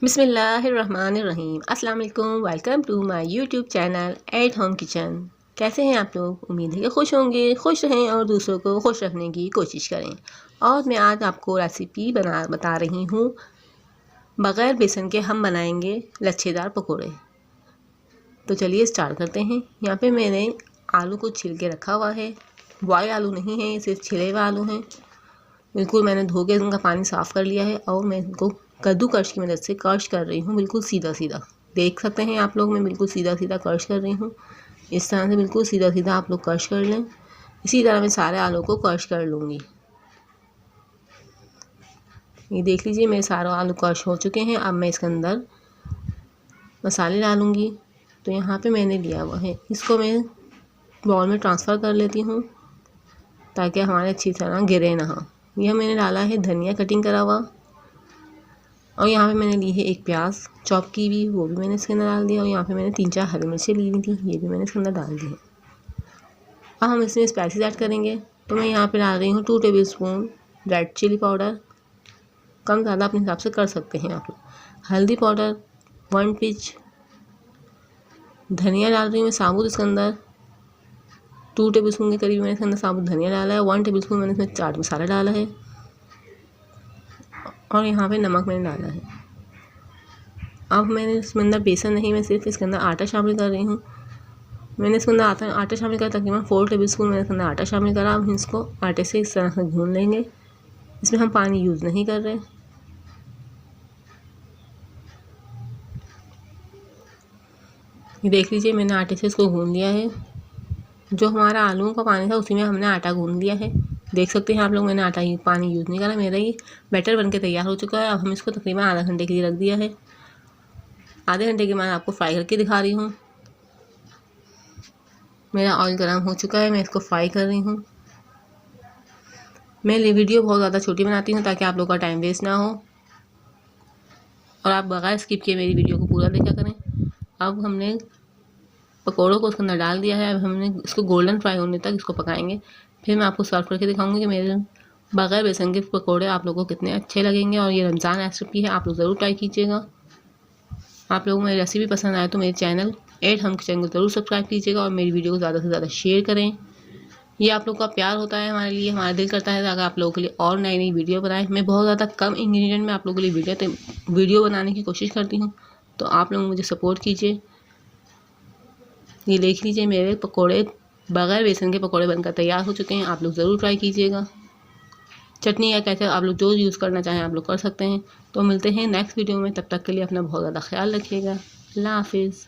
बिस्मिल्लाहिर्रहमानिर्रहीम। अस्सलाम वालेकुम। Welcome to my YouTube channel at home kitchen. कैसे हैं आप लोग? उम्मीद है कि खुश होंगे, खुश रहें और दूसरों को खुश रखने की कोशिश करें। और मैं आज आपको रेसिपी बता रही हूँ। बग़ैर बेसन के हम बनाएंगे लच्छेदार पकोड़े। तो चलिए स्टार्ट करते हैं। यहाँ पे मैंने आलू को छिल के रखा हुआ है। बॉयल आलू नहीं है, सिर्फ छिले हुए आलू हैं। बिल्कुल मैंने धो के उनका पानी साफ़ कर लिया है और मैं इनको कद्दूकस की मदद से क्रश कर रही हूँ, बिल्कुल सीधा सीधा। देख सकते हैं आप लोग, मैं बिल्कुल सीधा सीधा क्रश कर रही हूँ। इस तरह से बिल्कुल सीधा सीधा आप लोग क्रश कर लें। इसी तरह मैं सारे आलू को क्रश कर लूँगी। ये देख लीजिए मेरे सारे आलू क्रश हो चुके हैं। अब मैं इसके अंदर मसाले डालूँगी। तो यहाँ पे मैंने लिया हुआ है, इसको मैं बाउल में ट्रांसफ़र कर लेती हूँ ताकि हमारे अच्छी तरह गिरे ना हो। यह मैंने डाला है धनिया कटिंग करा हुआ, और यहाँ पे मैंने ली है एक प्याज चॉप की हुई, वो भी मैंने इसके अंदर डाल दिया। और यहाँ पे मैंने 3-4 हरी मिर्चें ली हुई थी, ये भी मैंने इसके अंदर डाल दी है। अब हम इसमें स्पाइसेस ऐड करेंगे। तो मैं यहाँ पे डाल रही हूँ 2 tablespoon red chilli powder. कम ज़्यादा अपने हिसाब से कर सकते हैं आप लोग। हल्दी पाउडर 1 पिंच। धनिया डाल रही हूँ मैं साबुत इसके अंदर 2 टेबल स्पून के करीब मैंने इसके अंदर साबुत धनिया डाला है। 1 टेबल स्पून मैंने इसमें चाट मसाला डाला है, और यहाँ पे नमक मैंने डाला है। अब मैंने इसमें अंदर बेसन नहीं, मैं सिर्फ इसके अंदर आटा शामिल कर रही हूँ। मैंने इसके अंदर आटा शामिल करा, तकरीबन 4 टेबल स्पून मैंने इसके अंदर आटा शामिल करा। अब इसको आटे से इस तरह से भून लेंगे। इसमें हम पानी यूज़ नहीं कर रहे। ये देख लीजिए मैंने आटे से इसको भून लिया है। जो हमारा आलूओं का पानी था उसी में हमने आटा गूंद लिया है। देख सकते हैं आप लोग, मैंने पानी यूज़ नहीं करा। मेरा ये बैटर बनके तैयार हो चुका है। अब हम इसको तकरीबन आधा घंटे के लिए रख दिया है। आधे घंटे के बाद आपको फ्राई करके दिखा रही हूँ। मेरा ऑयल गर्म हो चुका है, मैं इसको फ्राई कर रही हूँ। मैं ये वीडियो बहुत ज़्यादा छोटी बनाती हूँ ताकि आप लोग का टाइम वेस्ट ना हो और आप बगैर स्किप किए मेरी वीडियो को पूरा देखा करें। अब हमने पकौड़ों को उसके अंदर डाल दिया है। अब हमने इसको गोल्डन फ्राई होने तक इसको पकाएंगे। फिर मैं आपको सर्व करके दिखाऊंगी कि मेरे बगैर बेसन के पकौड़े आप लोगों को कितने अच्छे लगेंगे। और ये रमज़ान रेसिपी है, आप लोग ज़रूर ट्राई कीजिएगा। आप लोगों को मेरी रेसिपी पसंद आए तो मेरे चैनल एट होम किचन को ज़रूर सब्सक्राइब कीजिएगा और मेरी वीडियो को ज़्यादा से ज़्यादा शेयर करें। ये आप लोग का प्यार होता है हमारे लिए। हमारा दिल करता है अगर आप लोगों के लिए और नई नई वीडियो बनाएं। मैं बहुत ज़्यादा कम इंग्रेडिएंट में आप लोगों के लिए वीडियो बनाने की कोशिश करती हूँ, तो आप लोग मुझे सपोर्ट कीजिए। ये देख लीजिए मेरे पकोड़े बगैर बेसन के पकोड़े बनकर तैयार हो चुके हैं। आप लोग ज़रूर ट्राई कीजिएगा। चटनी या कैसे आप लोग जो यूज़ करना चाहें आप लोग कर सकते हैं। तो मिलते हैं नेक्स्ट वीडियो में, तब तक के लिए अपना बहुत ज़्यादा ख्याल रखिएगा। अल्लाह हाफिज़।